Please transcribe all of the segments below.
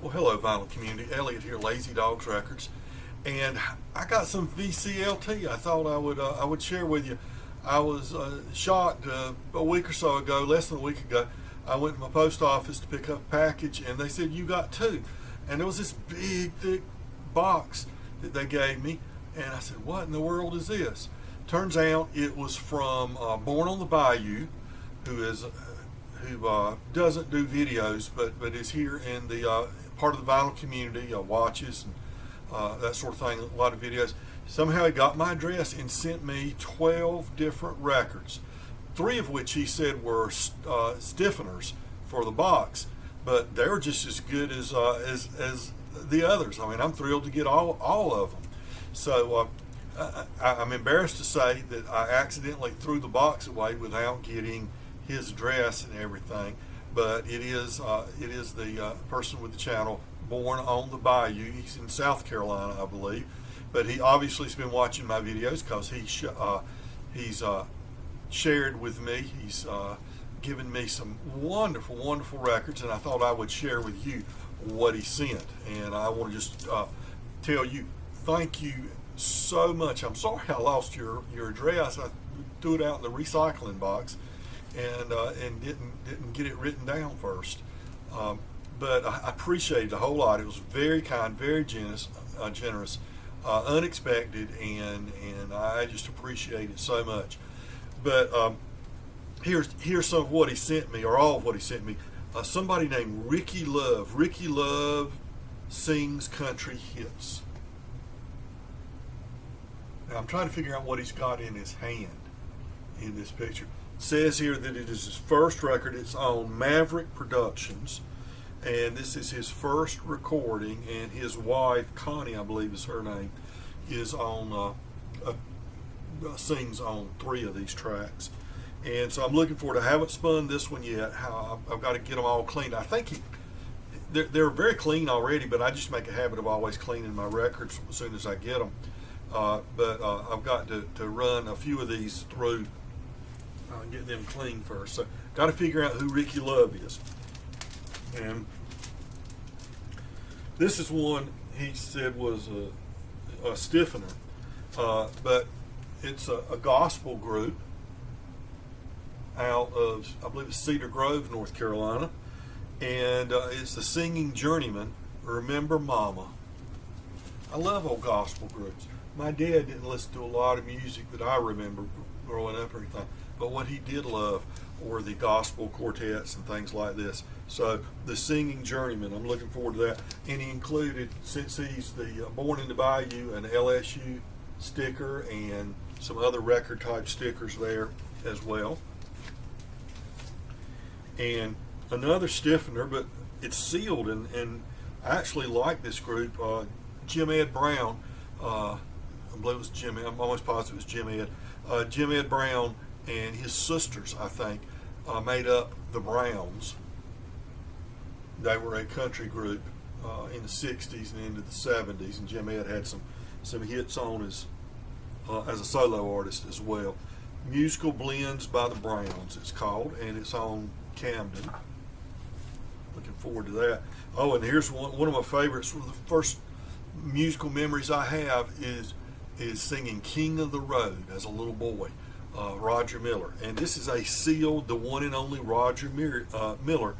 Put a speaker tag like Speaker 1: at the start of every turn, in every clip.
Speaker 1: Well, hello, vinyl community. Elliot here, Lazy Dogs Records, and I got some VCLT. I thought I would share with you. I was shocked a week or so ago, less than a week ago. I went to my post office to pick up a package, and they said you got two, and there was this big, thick box that they gave me, and I said, "What in the world is this?" Turns out it was from Born on the Bayou, who doesn't do videos, but is here in the part of the vinyl community, watches and that sort of thing, a lot of videos. Somehow he got my address and sent me 12 different records, 3 of which he said were stiffeners for the box, but they were just as good as the others. I mean, I'm thrilled to get all of them. So I'm embarrassed to say that I accidentally threw the box away without getting his address and everything, but it is the person with the channel Born on the Bayou. He's in South Carolina, I believe, but he obviously has been watching my videos because he's shared with me. He's given me some wonderful records, and I thought I would share with you what he sent. And I want to just tell you thank you so much. I'm sorry I lost your address. I threw it out in the recycling box and didn't get it written down first. But I appreciate it a whole lot. It was very kind, very generous, unexpected, and I just appreciate it so much. But here's some of what he sent me, or all of what he sent me. Somebody named Ricky Love. Ricky Love sings country hits. Now I'm trying to figure out what he's got in his hand in this picture. It says here that it is his first record. It's on Maverick Productions, and this is his first recording. And his wife, Connie, I believe is her name, is on sings on 3 of these tracks. And so I'm looking forward. I haven't spun this one yet. I've got to get them all cleaned. I think they're very clean already, but I just make a habit of always cleaning my records as soon as I get them. But I've got to run a few of these through and get them clean first. So got to figure out who Ricky Love is. And this is one he said was a stiffener, but it's a gospel group out of, I believe it's Cedar Grove, North Carolina, and it's the Singing Journeyman, Remember Mama. I love old gospel groups. My dad didn't listen to a lot of music that I remember growing up or anything, but what he did love were the gospel quartets and things like this. So the Singing Journeyman, I'm looking forward to that. And he included, since he's the Born in the Bayou, an LSU sticker and some other record type stickers there as well. And another stiffener, but it's sealed, and I actually like this group. Jim Ed Brown, I believe it was Jim Ed, I'm almost positive it was Jim Ed. Jim Ed Brown and his sisters, I think, made up the Browns. They were a country group in the 60s and into the 70s, and Jim Ed had some hits on as a solo artist as well. Musical Blends by the Browns, it's called, and it's on Camden. Looking forward to that. Oh, and here's one of my favorites. One of the first musical memories I have is singing King of the Road as a little boy, Roger Miller. And this is a sealed, the one and only Roger Miller,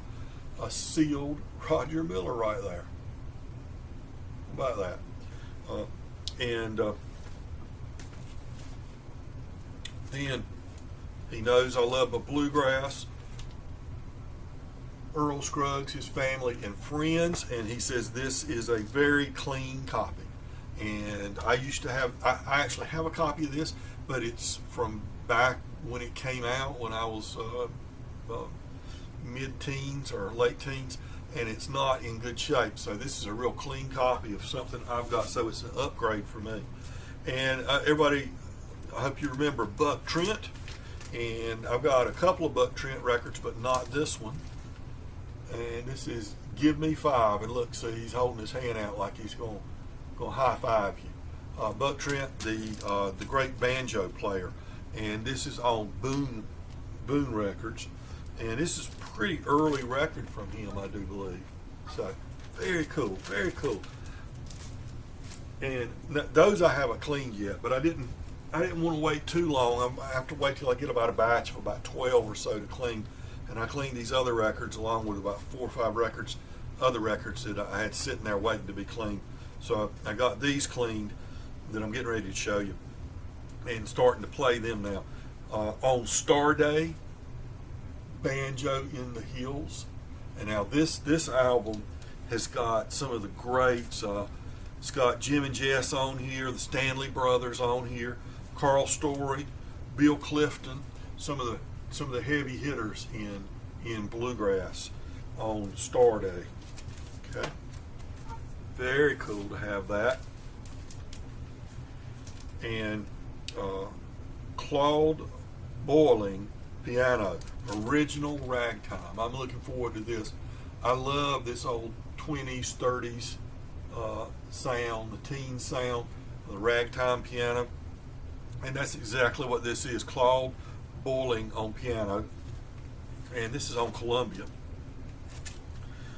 Speaker 1: a sealed Roger Miller right there. How about that? Then he knows I love my bluegrass. Earl Scruggs, his family and friends, and he says this is a very clean copy. And I actually have a copy of this, but it's from back when it came out, when I was mid-teens or late teens, and it's not in good shape. So this is a real clean copy of something I've got, so it's an upgrade for me. And everybody, I hope you remember Buck Trent, and I've got a couple of Buck Trent records, but not this one. And this is Give Me 5, and look, see, he's holding his hand out like he's going to high five you. Buck Trent, the great banjo player, and this is on Boone Records, and this is a pretty early record from him, I do believe. So Very cool, very cool. And those I haven't cleaned yet, but I didn't want to wait too long. I have to wait till I get about a batch of about 12 or so to clean. And I cleaned these other records along with about 4 or 5 other records that I had sitting there waiting to be cleaned. So I got these cleaned that I'm getting ready to show you and starting to play them now. On Star Day, Banjo in the Hills. And now this album has got some of the greats. It's got Jim and Jess on here, the Stanley Brothers on here, Carl Story, Bill Clifton, some of the heavy hitters in bluegrass on Star Day. Okay, very cool to have that. And Claude Boiling piano, original ragtime. I'm looking forward to this. I love this old 20s, 30s sound, the teen sound, the ragtime piano. And that's exactly what this is, Claude Boiling on piano. And this is on Columbia.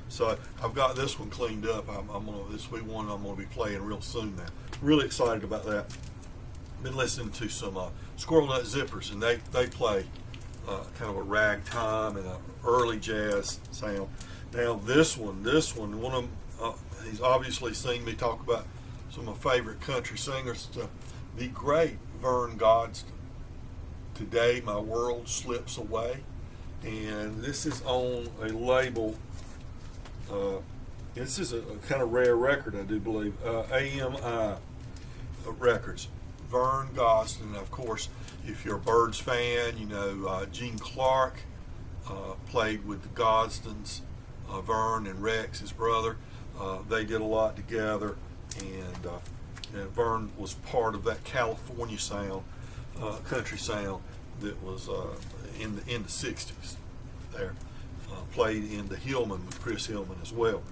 Speaker 1: So I've got this one cleaned up. This will be one I'm going to be playing real soon now. Really excited about that. Been listening to some Squirrel Nut Zippers, and they play kind of a ragtime and an early jazz sound. Now this one, one of them, he's obviously seen me talk about some of my favorite country singers, the great Vern Godston. Today My World Slips Away, and this is on a label. This is a kind of rare record, I do believe. AMI Records. Vern Godston, of course, if you're a Byrds fan, you know Gene Clark played with the Godstons, Vern and Rex, his brother. They did a lot together, and Vern was part of that California sound, country sound that was in the 60s. There, played in the Hillman with Chris Hillman as well.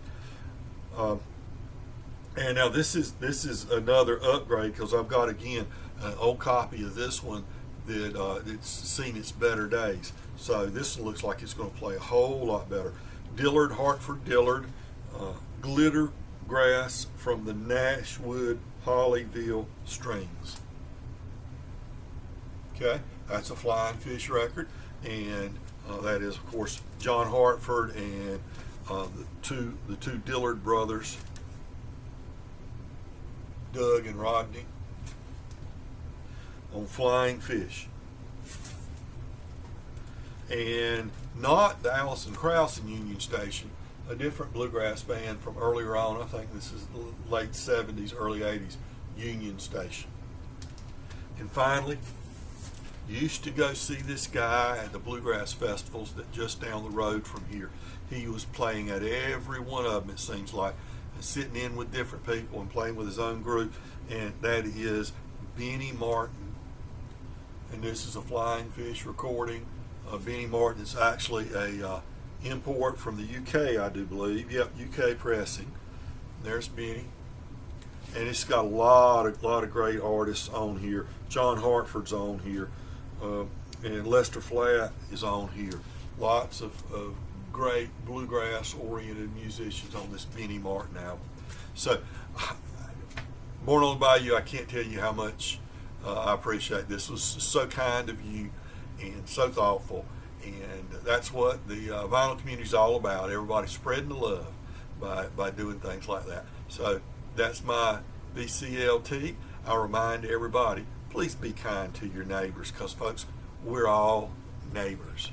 Speaker 1: And now this is another upgrade, because I've got again an old copy of this one that it's seen its better days. So this one looks like it's going to play a whole lot better. Dillard, Hartford Dillard, Glitter Grass from the Nashwood Hollyville Strings. Okay, that's a Flying Fish record, and that is of course John Hartford and the two Dillard brothers, Doug and Rodney, on Flying Fish. And not the Allison Krauss in Union Station, a different bluegrass band from earlier on. I think this is the late 70s, early 80s, Union Station. And finally, used to go see this guy at the bluegrass festivals that just down the road from here. He was playing at every one of them, it seems like, and sitting in with different people and playing with his own group, and that is Benny Martin. And this is a Flying Fish recording. Benny Martin is actually a import from the UK, I do believe. Yep, UK pressing. There's Benny, and it's got a lot of great artists on here. John Hartford's on here, and Lester Flatt is on here. Lots of great bluegrass-oriented musicians on this Benny Martin album. So, Born on the Bayou, I can't tell you how much I appreciate this. Was so kind of you and so thoughtful, and that's what the vinyl community is all about. Everybody spreading the love by doing things like that. So that's my VCLT. I remind everybody, please be kind to your neighbors, because folks, we're all neighbors.